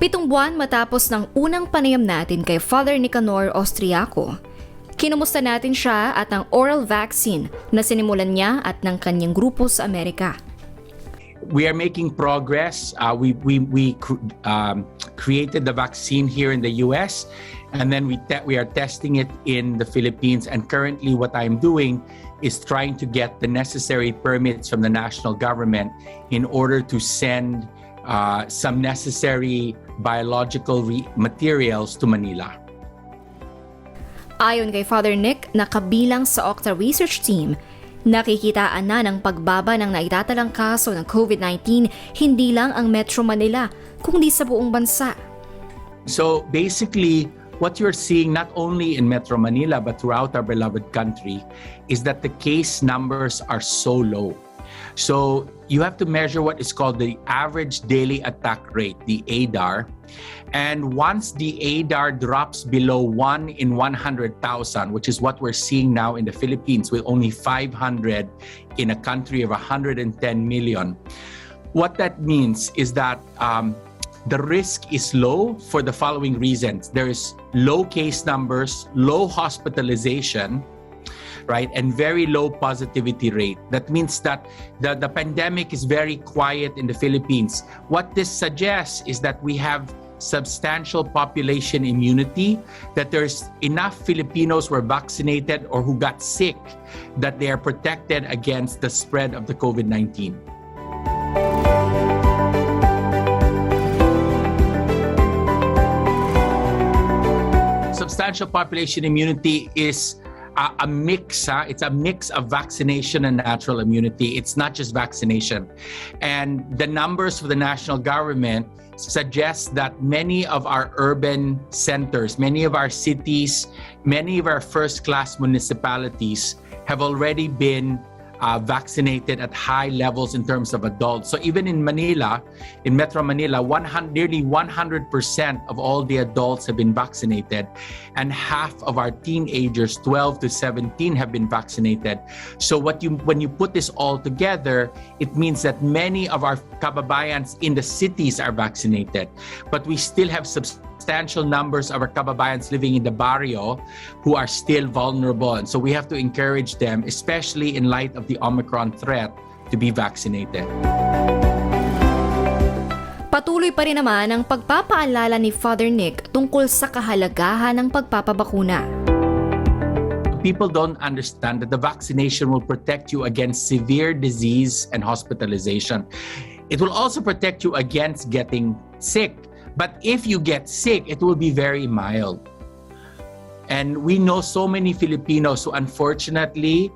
7 buwan matapos ng unang panayam natin kay Father Nicanor Austriaco, kinumusta natin siya at ang oral vaccine na sinimulan niya at ng kanyang grupo sa Amerika. We are making progress. We created the vaccine here in the U.S. and then we are testing it in the Philippines. And currently what I'm doing is trying to get the necessary permits from the national government in order to send some necessary biological materials to Manila. Ayon kay Father Nick na kabilang sa Octa research team, nakikitaan na ng pagbaba ng naitatalang kaso ng COVID-19 hindi lang ang Metro Manila, kundi sa buong bansa. So basically, what you're seeing not only in Metro Manila but throughout our beloved country is that the case numbers are so low. So you have to measure what is called the average daily attack rate, the ADAR. And once the ADAR drops below 1 in 100,000, which is what we're seeing now in the Philippines with only 500 in a country of 110 million, what that means is that the risk is low for the following reasons. There is low case numbers, low hospitalization, right, and very low positivity rate. That means that the pandemic is very quiet in the Philippines. What this suggests is that we have substantial population immunity, that there's enough Filipinos who are vaccinated or who got sick that they are protected against the spread of the COVID-19. Substantial population immunity is a mix. It's a mix of vaccination and natural immunity. It's not just vaccination. And the numbers for the national government suggest that many of our urban centers, many of our cities, many of our first-class municipalities have already been vaccinated at high levels in terms of adults. So even in Manila, in Metro Manila, nearly 100% of all the adults have been vaccinated, and half of our teenagers, 12 to 17, have been vaccinated. So when you put this all together, it means that many of our kababayans in the cities are vaccinated, but we still have substantial numbers of our kababayans living in the barrio who are still vulnerable. And so we have to encourage them, especially in light of the Omicron threat, to be vaccinated. Patuloy pa rin naman ang pagpapaalala ni Father Nick tungkol sa kahalagahan ng pagpapabakuna. People don't understand that the vaccination will protect you against severe disease and hospitalization. It will also protect you against getting sick. But if you get sick, it will be very mild. And we know so many Filipinos who unfortunately,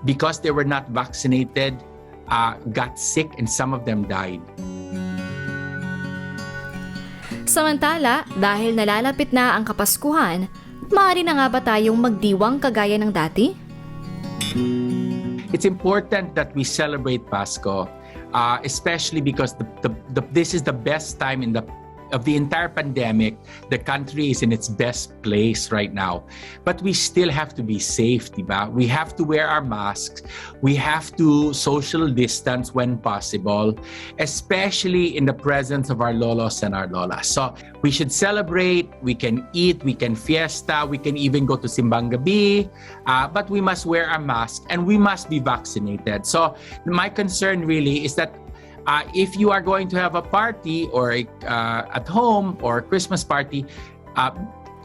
because they were not vaccinated, got sick and some of them died. Samantala, dahil nalalapit na ang Kapaskuhan, maaari na nga ba tayong magdiwang kagaya ng dati? It's important that we celebrate Pasko, especially because this is the best time of the entire pandemic. The country is in its best place right now. But we still have to be safe, diba? We have to wear our masks. We have to social distance when possible, especially in the presence of our lolos and our lolas. So we should celebrate, we can eat, we can fiesta, we can even go to simbang gabi, but we must wear our mask and we must be vaccinated. So my concern really is that if you are going to have a party or at home or a Christmas party,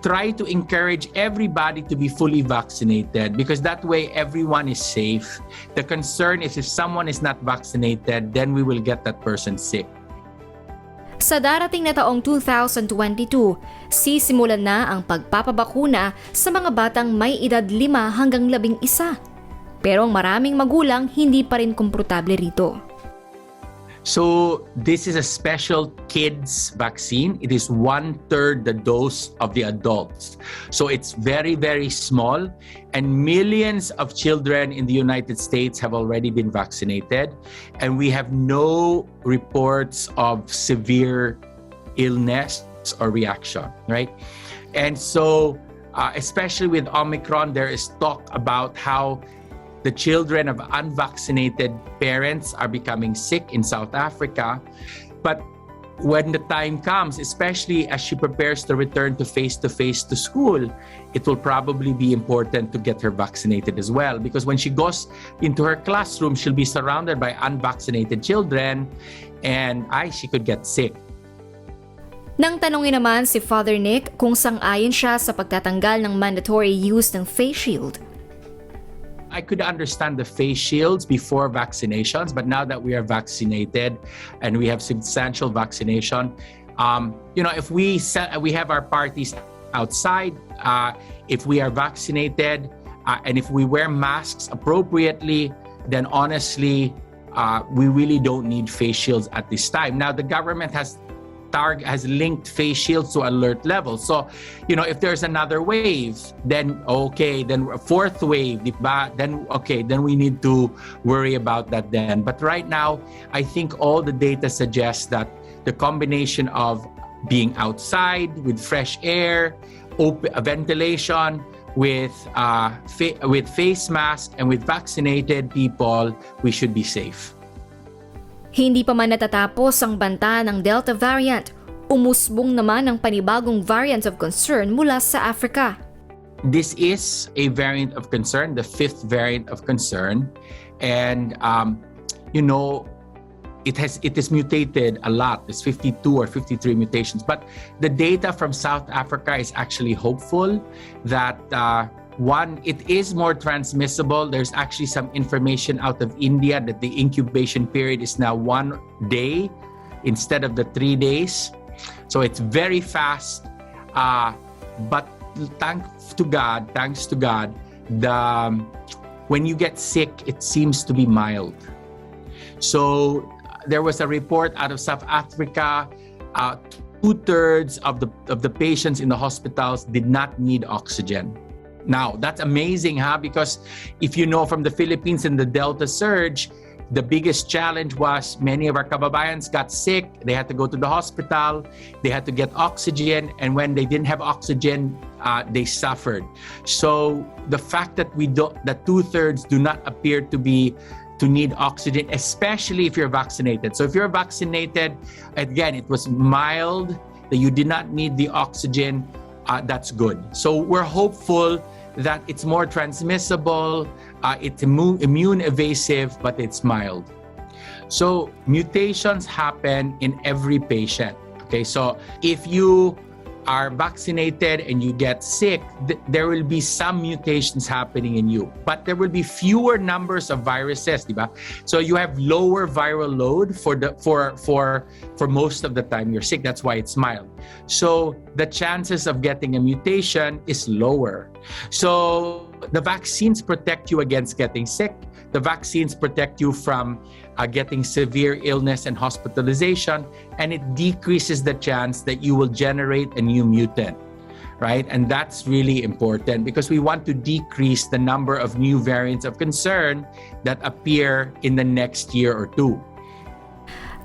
try to encourage everybody to be fully vaccinated, because that way everyone is safe. The concern is if someone is not vaccinated, then we will get that person sick. Sa darating na taong 2022, sisimulan na ang pagpapabakuna sa mga batang may edad 5 hanggang 11. Pero ang maraming magulang hindi pa rin komportable rito. So this is a special kids vaccine. It is 1/3 the dose of the adults. So it's very, very small, and millions of children in the United States have already been vaccinated, and we have no reports of severe illness or reaction, right? And so especially with Omicron, there is talk about how the children of unvaccinated parents are becoming sick in South Africa. But when the time comes, especially as she prepares to return to face-to-face to school, it will probably be important to get her vaccinated as well. Because when she goes into her classroom, she'll be surrounded by unvaccinated children and she could get sick. Nang tanongin naman si Father Nick kung sang-ayon siya sa pagtatanggal ng mandatory use ng face shield. I could understand the face shields before vaccinations, but now that we are vaccinated and we have substantial vaccination, if we have our parties outside, if we are vaccinated, and if we wear masks appropriately, then honestly, we really don't need face shields at this time. Now, the government has linked face shields to alert level. So, if there's another wave, then okay, then a fourth wave, diba? Then okay, then we need to worry about that then. But right now, I think all the data suggests that the combination of being outside with fresh air, ventilation, with face mask and with vaccinated people, we should be safe. Hindi pa man natatapos ang banta ng Delta variant, umusbong naman ang panibagong variant of concern mula sa Africa. This is a variant of concern, the 5th variant of concern, and it is mutated a lot. It's 52 or 53 mutations, but the data from South Africa is actually hopeful that one, it is more transmissible. There's actually some information out of India that the incubation period is now 1 day instead of the 3 days. So it's very fast. But thanks to God, when you get sick, it seems to be mild. So there was a report out of South Africa. 2/3 of the patients in the hospitals did not need oxygen. Now, that's amazing, because if you know from the Philippines and the Delta surge, the biggest challenge was many of our kababayans got sick. They had to go to the hospital. They had to get oxygen. And when they didn't have oxygen, they suffered. So the fact that that 2/3 do not appear to need oxygen, especially if you're vaccinated. So if you're vaccinated, again, it was mild, that you did not need the oxygen. That's good. So we're hopeful that it's more transmissible, it's immune evasive, but it's mild. So mutations happen in every patient. Okay, so if you are vaccinated and you get sick, there will be some mutations happening in you, but there will be fewer numbers of viruses, diba? So you have lower viral load for most of the time you're sick. That's why it's mild. So the chances of getting a mutation is lower. So the vaccines protect you against getting sick. The vaccines protect you from getting severe illness and hospitalization, and it decreases the chance that you will generate a new mutant, right? And that's really important because we want to decrease the number of new variants of concern that appear in the next year or two.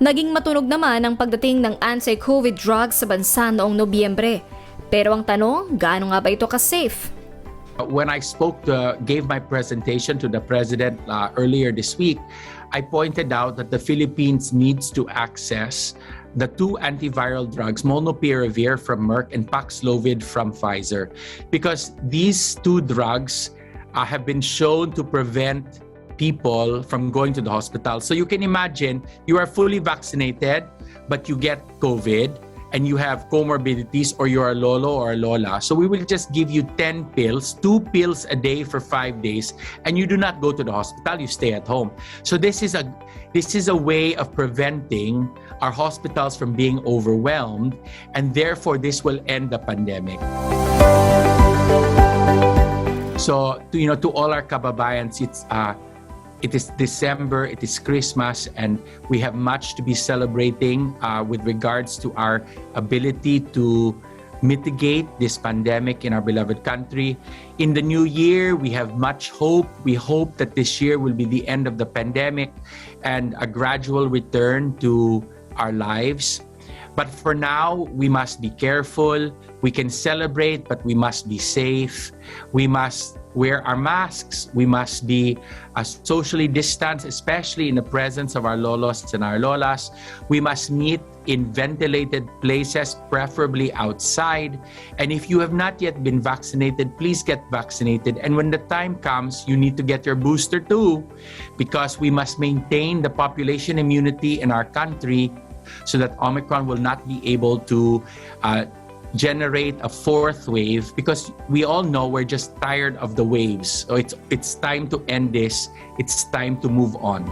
Naging matunog naman ang pagdating ng anti-COVID drugs sa bansa noong Nobyembre. Pero ang tanong, gaano nga ba ito ka-safe? When I gave my presentation to the president earlier this week, I pointed out that the Philippines needs to access the 2 antiviral drugs, molnupiravir from Merck and Paxlovid from Pfizer, because these 2 drugs have been shown to prevent people from going to the hospital. So you can imagine you are fully vaccinated, but you get COVID, and you have comorbidities, or you're a lolo or a lola. So we will just give you 10 pills, 2 pills a day for 5 days, and you do not go to the hospital, you stay at home. So this is a way of preventing our hospitals from being overwhelmed, and therefore this will end the pandemic. So to all our kababayans, it is December, it is Christmas, and we have much to be celebrating with regards to our ability to mitigate this pandemic in our beloved country. In the new year, we have much hope. We hope that this year will be the end of the pandemic and a gradual return to our lives. But for now, we must be careful. We can celebrate, but we must be safe. We must wear our masks. We must be socially distanced, especially in the presence of our lolos and our lolas. We must meet in ventilated places, preferably outside. And if you have not yet been vaccinated, please get vaccinated. And when the time comes, you need to get your booster too, because we must maintain the population immunity in our country so that Omicron will not be able to generate a fourth wave, because we all know we're just tired of the waves. So it's time to end this. It's time to move on.